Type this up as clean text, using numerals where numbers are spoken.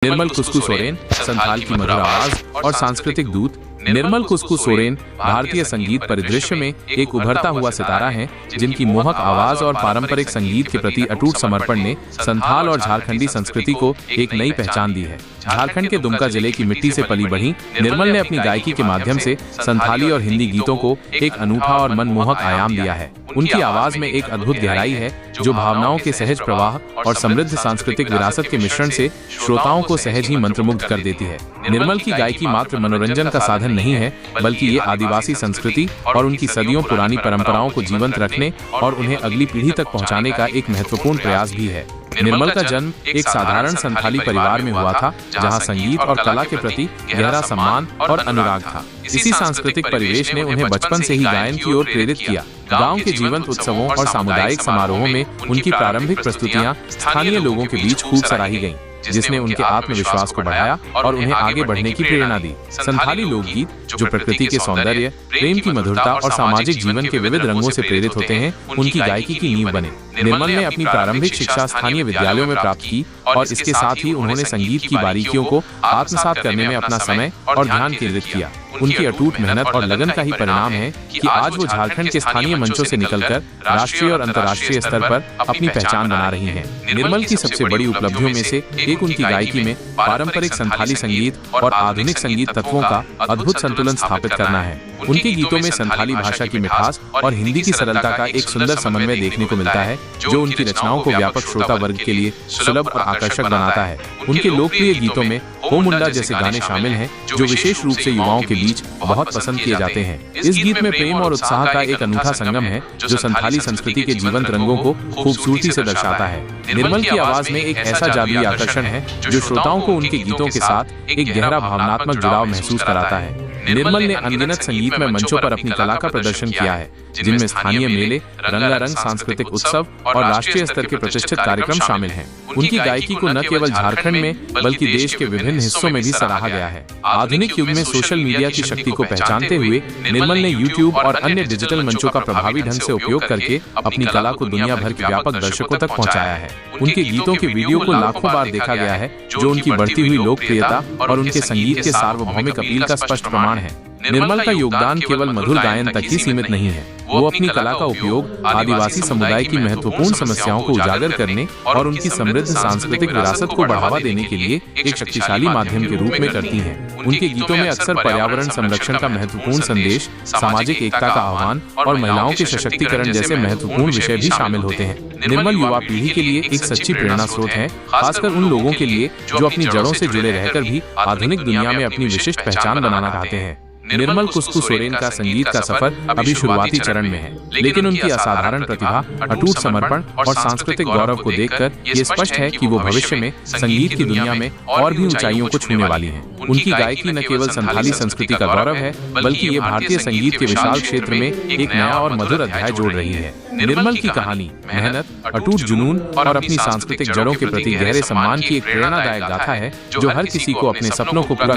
निर्मल कुस्कू सोरेन संथाल की मधुर आवाज और सांस्कृतिक दूत। निर्मल कुस्कू सोरेन भारतीय संगीत परिदृश्य में एक उभरता हुआ सितारा हैं, जिनकी मोहक आवाज और पारंपरिक संगीत के प्रति अटूट समर्पण ने संथाल और झारखंडी संस्कृति को एक नई पहचान दी है। झारखंड के दुमका जिले की मिट्टी से पली बढ़ी निर्मल ने अपनी गायकी के माध्यम से संथाली और हिंदी गीतों को एक अनूठा और मनमोहक आयाम दिया है। उनकी आवाज में एक अद्भुत गहराई है, जो भावनाओं के सहज प्रवाह और समृद्ध सांस्कृतिक विरासत के मिश्रण से श्रोताओं को सहज ही मंत्रमुग्ध कर देती है। निर्मल की गायकी मात्र मनोरंजन का साधन नहीं है, बल्कि ये आदिवासी संस्कृति और उनकी सदियों पुरानी परंपराओं को जीवंत रखने और उन्हें अगली पीढ़ी तक पहुंचाने का एक महत्वपूर्ण प्रयास भी है। निर्मल का जन्म एक साधारण संथाली परिवार में हुआ था, जहां संगीत और कला के प्रति गहरा सम्मान और अनुराग था। इसी सांस्कृतिक परिवेश ने उन्हें बचपन से ही गायन की ओर प्रेरित किया। गांव के जीवंत उत्सवों और सामुदायिक समारोहों में उनकी प्रारंभिक प्रस्तुतियां स्थानीय लोगों के बीच खूब सराही गईं, जिसने उनके आत्मविश्वास को बढ़ाया और उन्हें आगे बढ़ने की प्रेरणा दी। संथाली लोकगीत, जो प्रकृति के सौंदर्य, प्रेम की मधुरता और सामाजिक जीवन के विविध रंगों से प्रेरित होते हैं, उनकी गायकी की नींव बने। निर्मल ने अपनी प्रारंभिक शिक्षा स्थानीय विद्यालयों में प्राप्त की और इसके साथ ही उन्होंने संगीत की बारीकियों को आत्मसात करने में अपना समय और ध्यान केंद्रित किया। उनकी अटूट मेहनत और लगन का ही परिणाम है कि आज वो झारखंड के स्थानीय मंचों से निकलकर राष्ट्रीय और अंतर्राष्ट्रीय स्तर पर अपनी पहचान बना रही हैं। निर्मल की सबसे बड़ी उपलब्धियों में से एक उनकी गायकी में पारंपरिक संथाली संगीत और आधुनिक संगीत तत्वों का अद्भुत संतुलन स्थापित करना है। उनके गीतों में संथाली भाषा की मिठास और हिंदी की सरलता का एक सुंदर समन्वय देखने को मिलता है, जो उनकी रचनाओं को व्यापक श्रोता वर्ग के लिए सुलभ और आकर्षक बनाता है। उनके लोकप्रिय गीतों में हो मुंडा जैसे गाने शामिल हैं, जो विशेष रूप से युवाओं के बीच बहुत पसंद किए जाते हैं। इस गीत में प्रेम और उत्साह का एक अनूठा संगम है, जो संथाली संस्कृति के जीवंत रंगों को खूबसूरती से दर्शाता है। निर्मल की आवाज में एक ऐसा जादुई आकर्षण है, जो श्रोताओं को उनके गीतों के साथ एक गहरा भावनात्मक जुड़ाव महसूस कराता है। निर्मल ने अनगिनत संगीतमय मंचों पर अपनी कला का प्रदर्शन किया है, जिनमें स्थानीय मेले, रंगारंग सांस्कृतिक उत्सव और राष्ट्रीय स्तर के प्रतिष्ठित कार्यक्रम शामिल हैं। उनकी गायकी को न केवल झारखंड में बल्कि देश के विभिन्न हिस्सों में भी सराहा गया है। आधुनिक युग में सोशल मीडिया की शक्ति को पहचानते हुए निर्मल ने यूट्यूब और अन्य डिजिटल मंचों का प्रभावी ढंग से उपयोग करके अपनी कला को दुनिया भर के व्यापक दर्शकों तक पहुंचाया है। उनके गीतों के वीडियो को लाखों बार देखा गया है, जो उनकी बढ़ती हुई लोकप्रियता और उनके संगीत के सार्वभौमिक अपील का स्पष्ट प्रमाण है। निर्मल का योगदान केवल मधुर गायन तक ही सीमित नहीं है। वो अपनी कला का उपयोग आदिवासी समुदाय की महत्वपूर्ण समस्याओं को उजागर करने और उनकी समृद्ध सांस्कृतिक विरासत को बढ़ावा देने के लिए एक शक्तिशाली माध्यम के रूप में करती हैं। उनके गीतों में अक्सर पर्यावरण संरक्षण का महत्वपूर्ण संदेश, सामाजिक एकता का आह्वान और महिलाओं के सशक्तिकरण जैसे महत्वपूर्ण विषय भी शामिल होते हैं। निर्मल युवा पीढ़ी के लिए एक सच्ची प्रेरणा स्रोत है, खासकर उन लोगों के लिए जो अपनी जड़ों से जुड़े रहकर भी आधुनिक दुनिया में अपनी विशिष्ट पहचान बनाना चाहते हैं। निर्मल कुस्कू सोरेन का संगीत का सफर अभी शुरुआती चरण में है, लेकिन उनकी असाधारण प्रतिभा, अटूट समर्पण और सांस्कृतिक गौरव को देखकर ये स्पष्ट है कि वो भविष्य में संगीत की दुनिया में और भी ऊंचाइयों को छूने वाली हैं। उनकी गायकी न केवल संथाली संस्कृति का गौरव है, बल्कि ये भारतीय संगीत के विशाल क्षेत्र में एक नया और मधुर अध्याय जोड़ रही है। निर्मल की कहानी मेहनत, अटूट जुनून और अपनी सांस्कृतिक जड़ों के प्रति गहरे सम्मान की एक प्रेरणादायक गाथा है, जो हर किसी को अपने सपनों को पूरा